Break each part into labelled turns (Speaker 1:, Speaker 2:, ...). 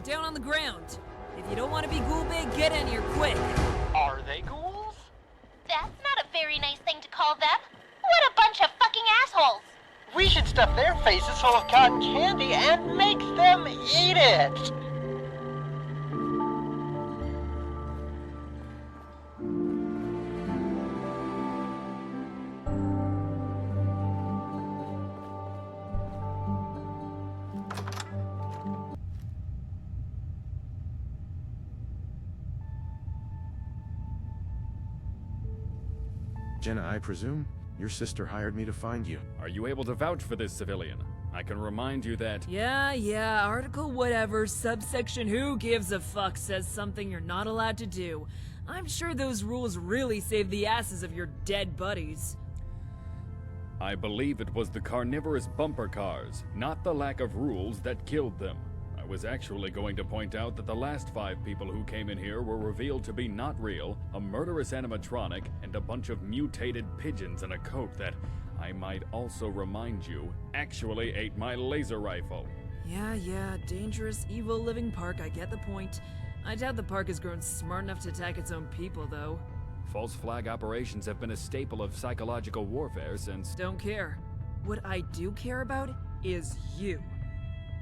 Speaker 1: down on the ground. If you don't want to be ghoul bait, get in here quick.
Speaker 2: Are they ghouls?
Speaker 3: That's not a very nice thing to call them. What a bunch of fucking assholes!
Speaker 2: We should stuff their faces full of cotton candy and make them eat it!
Speaker 4: Jenna, I presume? Your sister hired me to find you.
Speaker 5: Are you able to vouch for this civilian? I can remind you that...
Speaker 1: Yeah, article whatever, subsection who gives a fuck says something you're not allowed to do. I'm sure those rules really save the asses of your dead buddies.
Speaker 5: I believe it was the carnivorous bumper cars, not the lack of rules, that killed them. I was actually going to point out that the last 5 people who came in here were revealed to be not real, a murderous animatronic, and a bunch of mutated pigeons in a coat that, I might also remind you, actually ate my laser rifle.
Speaker 1: Yeah, dangerous, evil living park, I get the point. I doubt the park has grown smart enough to attack its own people, though.
Speaker 5: False flag operations have been a staple of psychological warfare since...
Speaker 1: Don't care. What I do care about is you.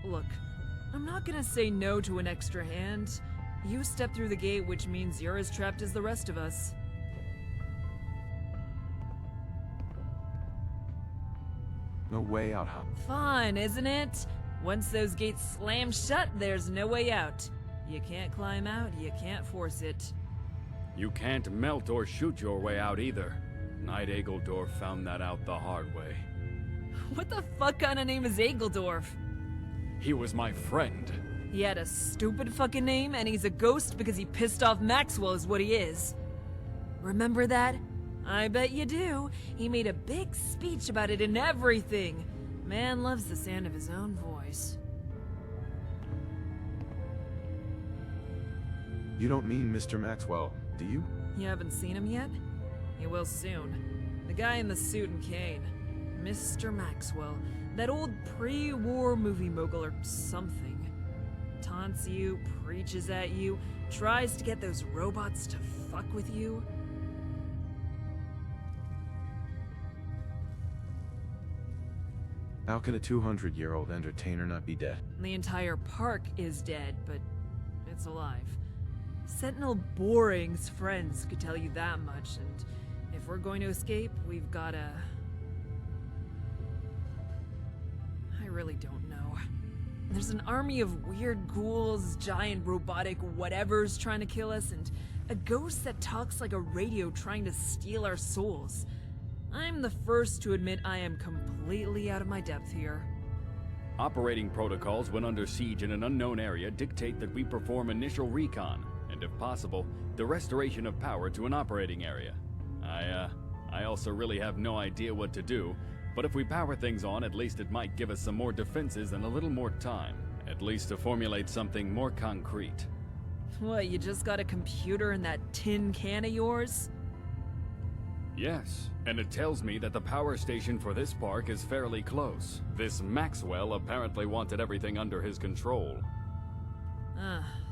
Speaker 1: Look, I'm not gonna say no to an extra hand. You step through the gate, which means you're as trapped as the rest of us.
Speaker 4: No way out, huh?
Speaker 1: Fun, isn't it? Once those gates slam shut, there's no way out. You can't climb out, you can't force it.
Speaker 5: You can't melt or shoot your way out either. Knight Egeldorf found that out the hard way.
Speaker 1: What the fuck kind of name is Egeldorf?
Speaker 5: He was my friend.
Speaker 1: He had a stupid fucking name, and he's a ghost because he pissed off Maxwell is what he is. Remember that? I bet you do. He made a big speech about it and everything. Man loves the sound of his own voice.
Speaker 4: You don't mean Mr. Maxwell, do you?
Speaker 1: You haven't seen him yet? You will soon. The guy in the suit and cane. Mr. Maxwell. That old pre-war movie mogul or something. Taunts you, preaches at you, tries to get those robots to fuck with you.
Speaker 4: How can a 200-year-old entertainer not be dead?
Speaker 1: The entire park is dead, but it's alive. Sentinel Boring's friends could tell you that much, and if we're going to escape, we've gotta... I really don't know. There's an army of weird ghouls, giant robotic whatevers trying to kill us, and a ghost that talks like a radio trying to steal our souls. I'm the first to admit I am completely out of my depth here.
Speaker 5: Operating protocols when under siege in an unknown area dictate that we perform initial recon, and if possible, the restoration of power to an operating area. I also really have no idea what to do, but if we power things on, at least it might give us some more defenses and a little more time, at least to formulate something more concrete.
Speaker 1: What, you just got a computer in that tin can of yours?
Speaker 5: Yes, and it tells me that the power station for this park is fairly close. This Maxwell apparently wanted everything under his control.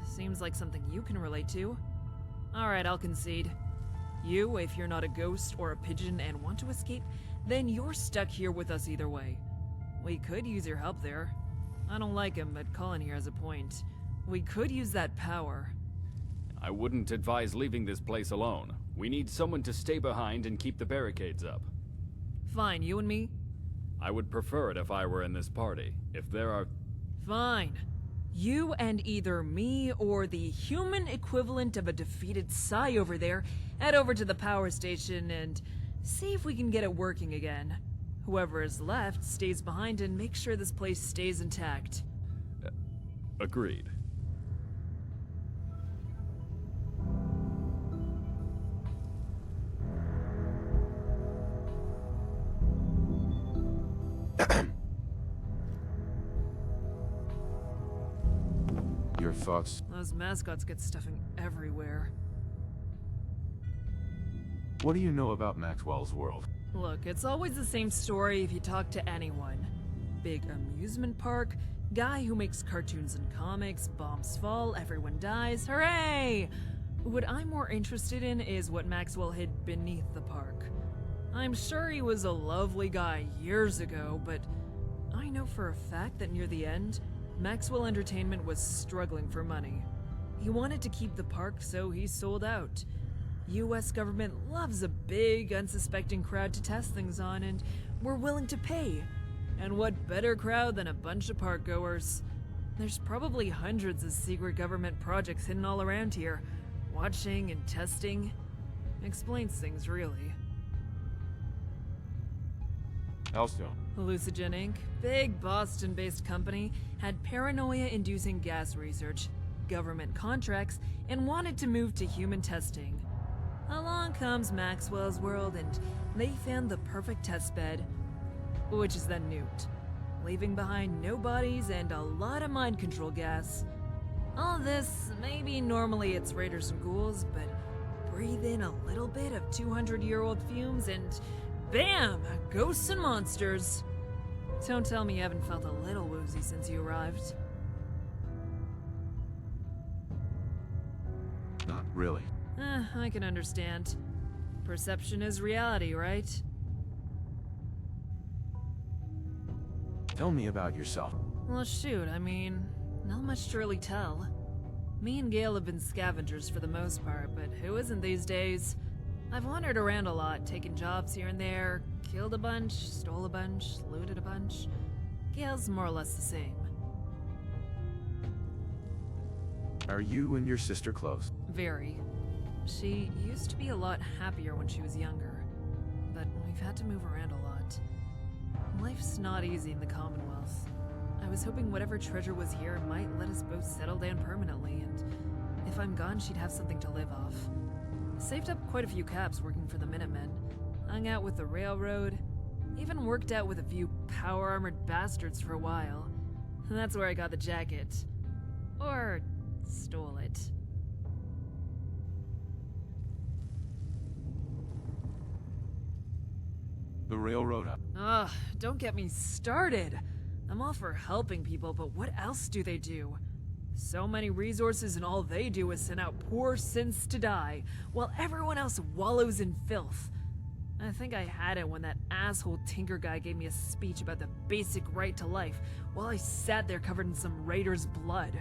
Speaker 1: Seems like something you can relate to. Alright, I'll concede. You, if you're not a ghost or a pigeon and want to escape, then you're stuck here with us either way. We could use your help there. I don't like him, but Colin here has a point. We could use that power.
Speaker 5: I wouldn't advise leaving this place alone. We need someone to stay behind and keep the barricades up.
Speaker 1: Fine, you and me?
Speaker 5: I would prefer it if I were in this party. If there are...
Speaker 1: Fine. You and either me or the human equivalent of a defeated Psy over there head over to the power station and see if we can get it working again. Whoever is left stays behind and makes sure this place stays intact.
Speaker 5: Agreed.
Speaker 4: Your thoughts?
Speaker 1: Those mascots get stuffing everywhere.
Speaker 4: What do you know about Maxwell's world?
Speaker 1: Look, it's always the same story if you talk to anyone. Big amusement park, guy who makes cartoons and comics, bombs fall, everyone dies, hooray! What I'm more interested in is what Maxwell hid beneath the park. I'm sure he was a lovely guy years ago, but I know for a fact that near the end, Maxwell Entertainment was struggling for money. He wanted to keep the park, so he sold out. US government loves a big, unsuspecting crowd to test things on, and we're willing to pay. And what better crowd than a bunch of park goers? There's probably hundreds of secret government projects hidden all around here, watching and testing. Explains things, really.
Speaker 4: Elstone.
Speaker 1: Hallucinogen Inc., big Boston-based company, had paranoia-inducing gas research, government contracts, and wanted to move to human testing. Along comes Maxwell's world, and they found the perfect testbed. which is then nuked, leaving behind no bodies and a lot of mind control gas. All this, maybe normally it's raiders and ghouls, but breathe in a little bit of 200-year-old fumes and bam! Ghosts and monsters. Don't tell me you haven't felt a little woozy since you arrived.
Speaker 4: Not really.
Speaker 1: I can understand. Perception is reality, right?
Speaker 4: Tell me about yourself.
Speaker 1: Well, shoot, I mean, not much to really tell. Me and Gale have been scavengers for the most part, but who isn't these days? I've wandered around a lot, taken jobs here and there, killed a bunch, stole a bunch, looted a bunch. Gale's more or less the same.
Speaker 4: Are you and your sister close?
Speaker 1: Very. She used to be a lot happier when she was younger, but we've had to move around a lot. Life's not easy in the Commonwealth. I was hoping whatever treasure was here might let us both settle down permanently, and if I'm gone, she'd have something to live off. Saved up quite a few caps working for the Minutemen, hung out with the railroad, even worked out with a few power-armored bastards for a while. That's where I got the jacket. Or stole it.
Speaker 4: The railroad.
Speaker 1: Ugh, don't get me started. I'm all for helping people, but what else do they do? So many resources and all they do is send out poor synths to die, while everyone else wallows in filth. I think I had it when that asshole Tinker guy gave me a speech about the basic right to life, while I sat there covered in some raider's blood.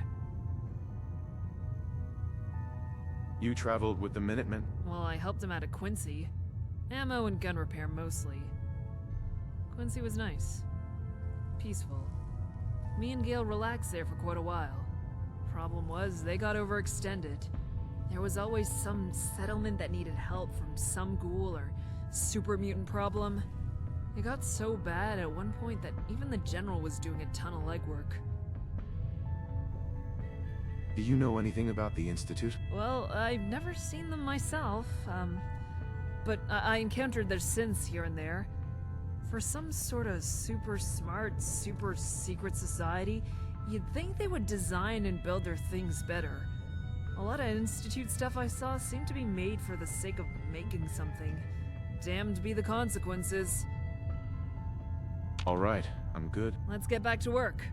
Speaker 4: You traveled with the Minutemen?
Speaker 1: Well, I helped him out at Quincy. Ammo and gun repair mostly. Quincy was nice. Peaceful. Me and Gale relaxed there for quite a while. Problem was, they got overextended. There was always some settlement that needed help from some ghoul or super mutant problem. It got so bad at one point that even the general was doing a ton of legwork.
Speaker 4: Do you know anything about the Institute?
Speaker 1: Well, I've never seen them myself, but I encountered their synths here and there. For some sort of super smart, super secret society, you'd think they would design and build their things better. A lot of Institute stuff I saw seemed to be made for the sake of making something. Damned be the consequences.
Speaker 4: All right, I'm good.
Speaker 1: Let's get back to work.